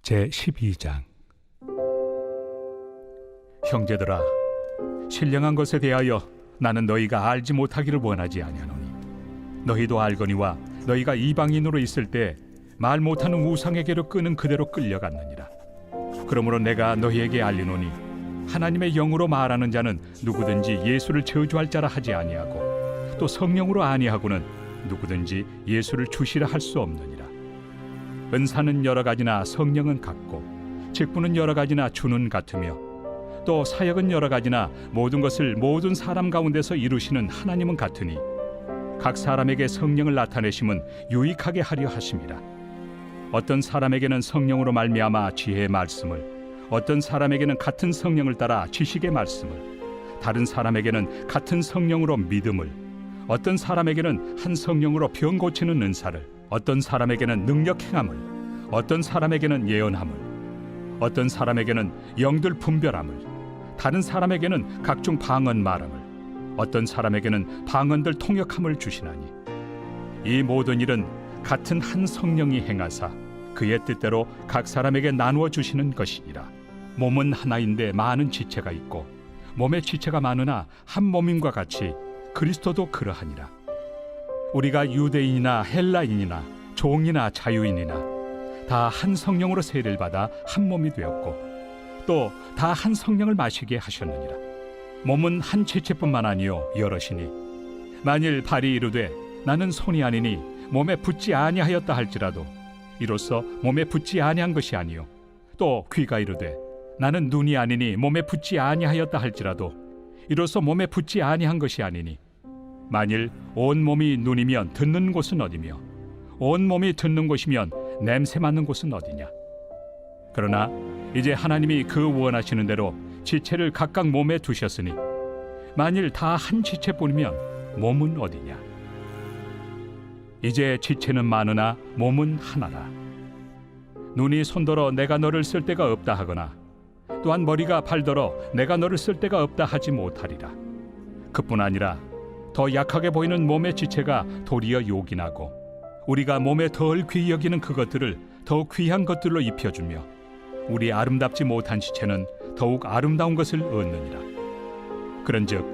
제12장. 형제들아, 신령한 것에 대하여 나는 너희가 알지 못하기를 원하지 아니하노니 너희도 알거니와 너희가 이방인으로 있을 때 말 못하는 우상에게로 끄는 그대로 끌려갔느니라. 그러므로 내가 너희에게 알리노니 하나님의 영으로 말하는 자는 누구든지 예수를 저주할 자라 하지 아니하고 또 성령으로 아니하고는 누구든지 예수를 주시라 할 수 없느니라. 은사는 여러 가지나 성령은 같고 직분은 여러 가지나 주는 같으며 또 사역은 여러 가지나 모든 것을 모든 사람 가운데서 이루시는 하나님은 같으니 각 사람에게 성령을 나타내심은 유익하게 하려 하심이라. 어떤 사람에게는 성령으로 말미암아 지혜의 말씀을, 어떤 사람에게는 같은 성령을 따라 지식의 말씀을, 다른 사람에게는 같은 성령으로 믿음을, 어떤 사람에게는 한 성령으로 병 고치는 은사를, 어떤 사람에게는 능력 행함을, 어떤 사람에게는 예언함을, 어떤 사람에게는 영들 분별함을, 다른 사람에게는 각종 방언 말함을, 어떤 사람에게는 방언들 통역함을 주시나니 이 모든 일은 같은 한 성령이 행하사 그의 뜻대로 각 사람에게 나누어 주시는 것이니라. 몸은 하나인데 많은 지체가 있고 몸의 지체가 많으나 한 몸임과 같이 그리스도도 그러하니라. 우리가 유대인이나 헬라인이나 종이나 자유인이나 다 한 성령으로 세례를 받아 한 몸이 되었고 또 다 한 성령을 마시게 하셨느니라. 몸은 한 지체뿐만 아니요 여럿이니 만일 발이 이르되 나는 손이 아니니 몸에 붙지 아니하였다 할지라도 이로써 몸에 붙지 아니한 것이 아니요 또 귀가 이르되 나는 눈이 아니니 몸에 붙지 아니하였다 할지라도 이로써 몸에 붙지 아니한 것이 아니니 만일 온 몸이 눈이면 듣는 곳은 어디며 온 몸이 듣는 곳이면 냄새 맡는 곳은 어디냐. 그러나 이제 하나님이 그 원하시는 대로 지체를 각각 몸에 두셨으니 만일 다 한 지체뿐이면 몸은 어디냐. 이제 지체는 많으나 몸은 하나라. 눈이 손더러 내가 너를 쓸 데가 없다 하거나 또한 머리가 발더러 내가 너를 쓸 데가 없다 하지 못하리라. 그뿐 아니라 더 약하게 보이는 몸의 지체가 도리어 요긴하고 우리가 몸에 덜 귀히 여기는 그것들을 더욱 귀한 것들로 입혀주며 우리 아름답지 못한 지체는 더욱 아름다운 것을 얻느니라. 그런즉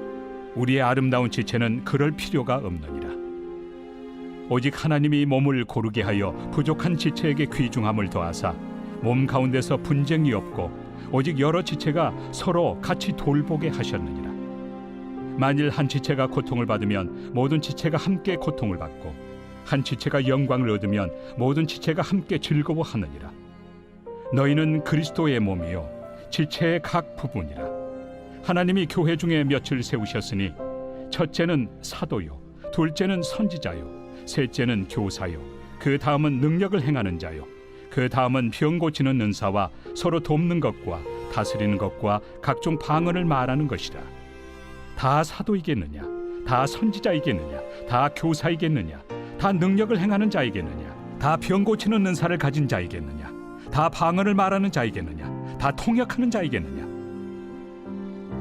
우리의 아름다운 지체는 그럴 필요가 없느니라. 오직 하나님이 몸을 고르게 하여 부족한 지체에게 귀중함을 더하사 몸 가운데서 분쟁이 없고 오직 여러 지체가 서로 같이 돌보게 하셨느니라. 만일 한 지체가 고통을 받으면 모든 지체가 함께 고통을 받고 한 지체가 영광을 얻으면 모든 지체가 함께 즐거워하느니라. 너희는 그리스도의 몸이요 지체의 각 부분이라. 하나님이 교회 중에 몇을 세우셨으니 첫째는 사도요 둘째는 선지자요 셋째는 교사요 그 다음은 능력을 행하는 자요 그 다음은 병 고치는 은사와 서로 돕는 것과 다스리는 것과 각종 방언을 말하는 것이라. 다 사도이겠느냐 다 선지자이겠느냐 다 교사이겠느냐 다 능력을 행하는 자이겠느냐 다 병 고치는 은사를 가진 자이겠느냐 다 방언을 말하는 자이겠느냐 다 통역하는 자이겠느냐.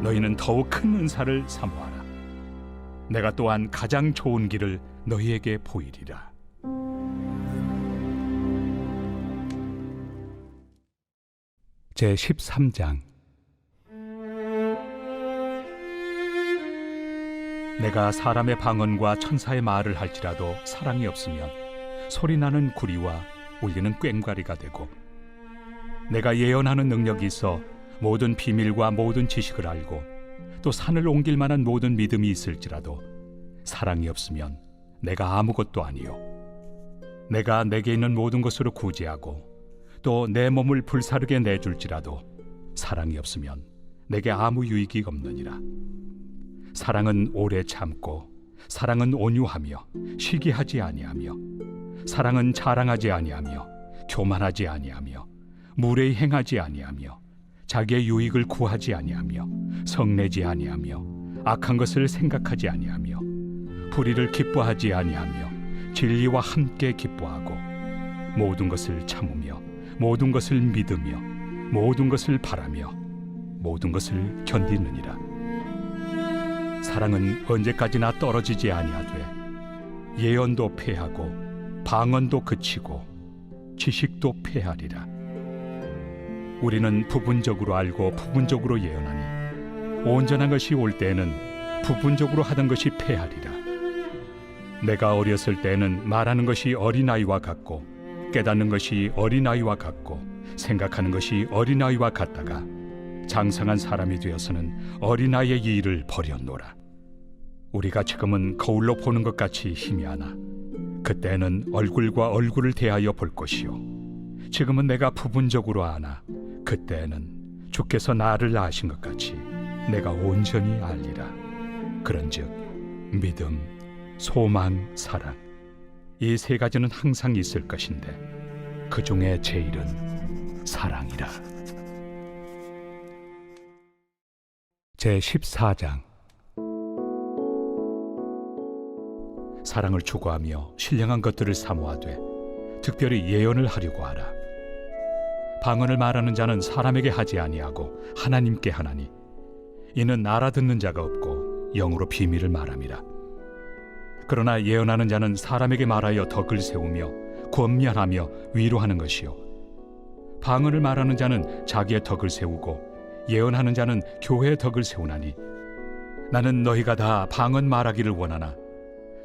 너희는 더욱 큰 은사를 사모하라. 내가 또한 가장 좋은 길을 너희에게 보이리라. 제13장. 내가 사람의 방언과 천사의 말을 할지라도 사랑이 없으면 소리나는 구리와 울리는 꽹과리가 되고 내가 예언하는 능력이 있어 모든 비밀과 모든 지식을 알고 또 산을 옮길 만한 모든 믿음이 있을지라도 사랑이 없으면 내가 아무것도 아니요 내가 내게 있는 모든 것으로 구제하고 또 내 몸을 불사르게 내줄지라도 사랑이 없으면 내게 아무 유익이 없느니라. 사랑은 오래 참고 사랑은 온유하며 시기하지 아니하며 사랑은 자랑하지 아니하며 교만하지 아니하며 무례히 행하지 아니하며 자기의 유익을 구하지 아니하며 성내지 아니하며 악한 것을 생각하지 아니하며 불의를 기뻐하지 아니하며 진리와 함께 기뻐하고 모든 것을 참으며 모든 것을 믿으며 모든 것을 바라며 모든 것을 견디느니라. 사랑은 언제까지나 떨어지지 아니하되 예언도 패하고 방언도 그치고 지식도 패하리라. 우리는 부분적으로 알고 부분적으로 예언하니 온전한 것이 올 때에는 부분적으로 하던 것이 패하리라. 내가 어렸을 때에는 말하는 것이 어린아이와 같고 깨닫는 것이 어린아이와 같고 생각하는 것이 어린아이와 같다가 장성한 사람이 되어서는 어린아이의 일을 버렸노라. 우리가 지금은 거울로 보는 것 같이 희미하나 그때는 얼굴과 얼굴을 대하여 볼 것이요 지금은 내가 부분적으로 아나 그때는 주께서 나를 아신 것 같이 내가 온전히 알리라. 그런즉 믿음, 소망, 사랑 이 세 가지는 항상 있을 것인데 그 중에 제일은 사랑이라. 제14장. 사랑을 추구하며 신령한 것들을 사모하되 특별히 예언을 하려고 하라. 방언을 말하는 자는 사람에게 하지 아니하고 하나님께 하나니 이는 알아듣는 자가 없고 영으로 비밀을 말함이라. 그러나 예언하는 자는 사람에게 말하여 덕을 세우며 권면하며 위로하는 것이요 방언을 말하는 자는 자기의 덕을 세우고 예언하는 자는 교회의 덕을 세우나니 나는 너희가 다 방언 말하기를 원하나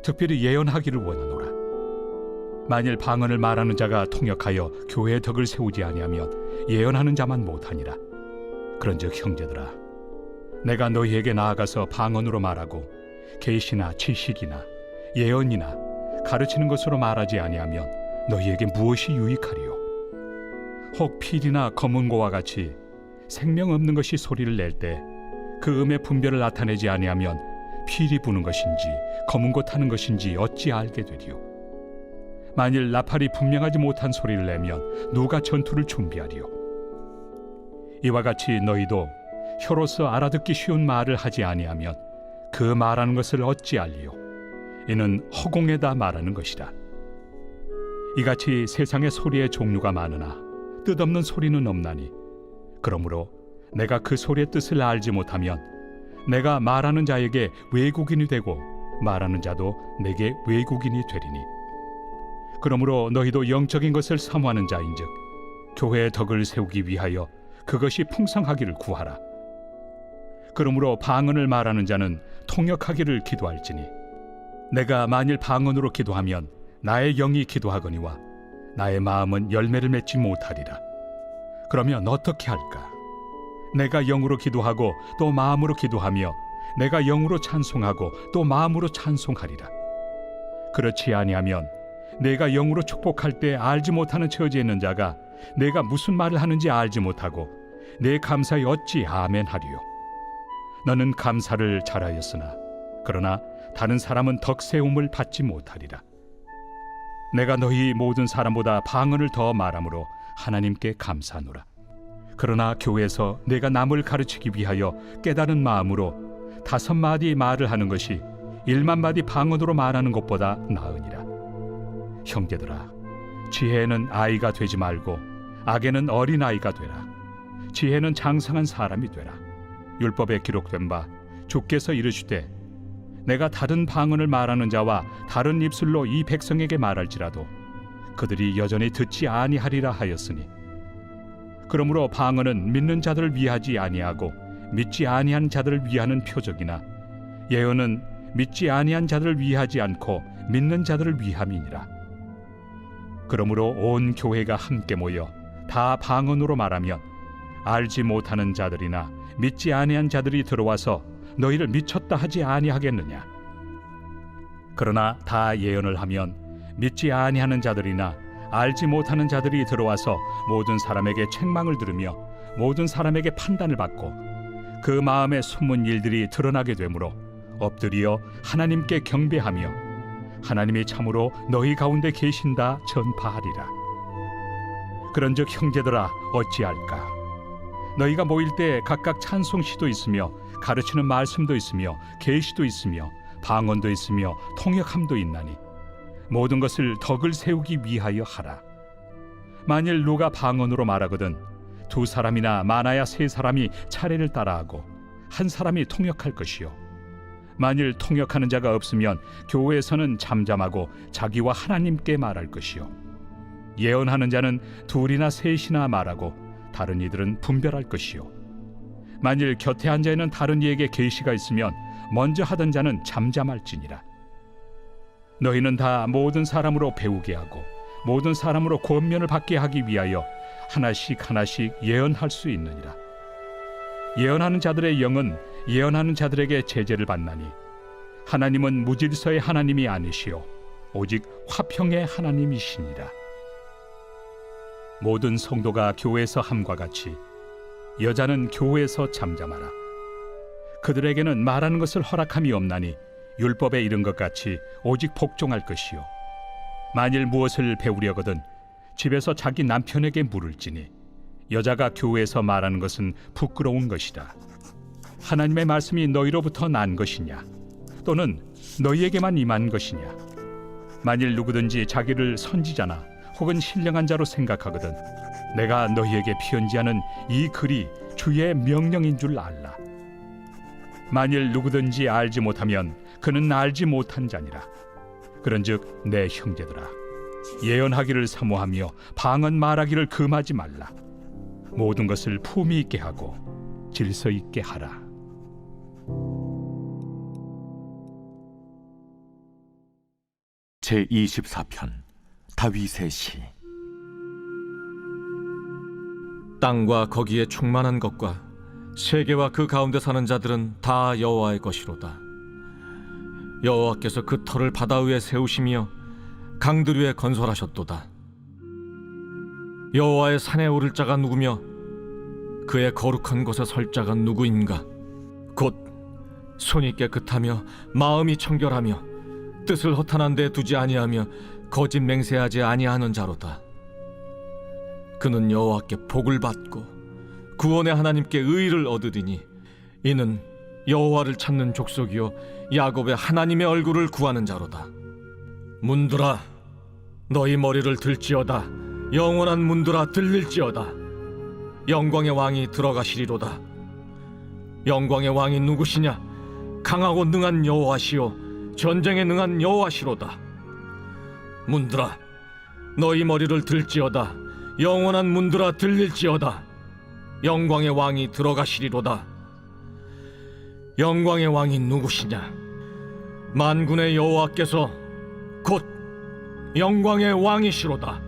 특별히 예언하기를 원하노라. 만일 방언을 말하는 자가 통역하여 교회의 덕을 세우지 아니하면 예언하는 자만 못하니라. 그런즉 형제들아, 내가 너희에게 나아가서 방언으로 말하고 계시나 지식이나 예언이나 가르치는 것으로 말하지 아니하면 너희에게 무엇이 유익하리요? 혹 필이나 검은고와 같이 생명 없는 것이 소리를 낼 때 그 음의 분별을 나타내지 아니하면 필이 부는 것인지 검은고 타는 것인지 어찌 알게 되리요? 만일 나팔이 분명하지 못한 소리를 내면 누가 전투를 준비하리요? 이와 같이 너희도 혀로서 알아듣기 쉬운 말을 하지 아니하면 그 말하는 것을 어찌 알리요? 이는 허공에다 말하는 것이라. 이같이 세상의 소리의 종류가 많으나 뜻없는 소리는 없나니 그러므로 내가 그 소리의 뜻을 알지 못하면 내가 말하는 자에게 외국인이 되고 말하는 자도 내게 외국인이 되리니 그러므로 너희도 영적인 것을 사모하는 자인즉 교회의 덕을 세우기 위하여 그것이 풍성하기를 구하라. 그러므로 방언을 말하는 자는 통역하기를 기도할지니 내가 만일 방언으로 기도하면 나의 영이 기도하거니와 나의 마음은 열매를 맺지 못하리라. 그러면 어떻게 할까? 내가 영으로 기도하고 또 마음으로 기도하며 내가 영으로 찬송하고 또 마음으로 찬송하리라. 그렇지 아니하면 내가 영으로 축복할 때 알지 못하는 처지에 있는 자가 내가 무슨 말을 하는지 알지 못하고 내 감사에 어찌 아멘 하리요? 너는 감사를 잘하였으나 그러나 다른 사람은 덕세움을 받지 못하리라. 내가 너희 모든 사람보다 방언을 더 말함으로 하나님께 감사하노라. 그러나 교회에서 내가 남을 가르치기 위하여 깨달은 마음으로 5마디 말을 하는 것이 1만마디 방언으로 말하는 것보다 나으니라. 형제들아, 지혜는 아이가 되지 말고 악에는 어린아이가 되라. 지혜는 장성한 사람이 되라. 율법에 기록된 바 주께서 이르시되 내가 다른 방언을 말하는 자와 다른 입술로 이 백성에게 말할지라도 그들이 여전히 듣지 아니하리라 하였으니 그러므로 방언은 믿는 자들을 위하지 아니하고 믿지 아니한 자들을 위하는 표적이나 예언은 믿지 아니한 자들을 위하지 않고 믿는 자들을 위함이니라. 그러므로 온 교회가 함께 모여 다 방언으로 말하면 알지 못하는 자들이나 믿지 아니한 자들이 들어와서 너희를 미쳤다 하지 아니하겠느냐? 그러나 다 예언을 하면 믿지 아니하는 자들이나 알지 못하는 자들이 들어와서 모든 사람에게 책망을 들으며 모든 사람에게 판단을 받고 그 마음에 숨은 일들이 드러나게 되므로 엎드려 하나님께 경배하며 하나님이 참으로 너희 가운데 계신다 전파하리라. 그런즉 형제들아 어찌할까? 너희가 모일 때 각각 찬송시도 있으며 가르치는 말씀도 있으며 계시도 있으며 방언도 있으며 통역함도 있나니 모든 것을 덕을 세우기 위하여 하라. 만일 누가 방언으로 말하거든 2사람이나 많아야 3사람이 차례를 따라하고 1사람이 통역할 것이요 만일 통역하는 자가 없으면 교회에서는 잠잠하고 자기와 하나님께 말할 것이요 예언하는 자는 2이나 3이나 말하고 다른 이들은 분별할 것이요 만일 곁에 앉아 있는 다른 이에게 계시가 있으면 먼저 하던 자는 잠잠할지니라. 너희는 다 모든 사람으로 배우게 하고 모든 사람으로 권면을 받게 하기 위하여 하나씩 하나씩 예언할 수 있느니라. 예언하는 자들의 영은 예언하는 자들에게 제재를 받나니 하나님은 무질서의 하나님이 아니시오 오직 화평의 하나님이시니라. 모든 성도가 교회에서 함과 같이 여자는 교회에서 잠잠하라. 그들에게는 말하는 것을 허락함이 없나니 율법에 이른 것 같이 오직 복종할 것이요 만일 무엇을 배우려거든 집에서 자기 남편에게 물을지니 여자가 교회에서 말하는 것은 부끄러운 것이다. 하나님의 말씀이 너희로부터 난 것이냐 또는 너희에게만 임한 것이냐. 만일 누구든지 자기를 선지자나 혹은 신령한 자로 생각하거든 내가 너희에게 편지하는 이 글이 주의 명령인 줄 알라. 만일 누구든지 알지 못하면 그는 알지 못한 자니라. 그런즉 내 형제들아 예언하기를 사모하며 방언 말하기를 금하지 말라. 모든 것을 품위 있게 하고 질서 있게 하라. 제24편 다윗의 시. 땅과 거기에 충만한 것과 세계와 그 가운데 사는 자들은 다 여호와의 것이로다. 여호와께서 그 터를 바다 위에 세우시며 강들 위에 건설하셨도다. 여호와의 산에 오를 자가 누구며 그의 거룩한 곳에 설 자가 누구인가? 곧 손이 깨끗하며 마음이 청결하며 뜻을 허탄한 데 두지 아니하며 거짓 맹세하지 아니하는 자로다. 그는 여호와께 복을 받고 구원의 하나님께 의를 얻으리니 이는 여호와를 찾는 족속이요 야곱의 하나님의 얼굴을 구하는 자로다. 문들아 너희 머리를 들지어다. 영원한 문들아 들릴지어다. 영광의 왕이 들어가시리로다. 영광의 왕이 누구시냐? 강하고 능한 여호와시요 전쟁에 능한 여호와시로다. 문들아 너희 머리를 들지어다. 영원한 문들아 들릴지어다. 영광의 왕이 들어가시리로다. 영광의 왕이 누구시냐? 만군의 여호와께서 곧 영광의 왕이시로다.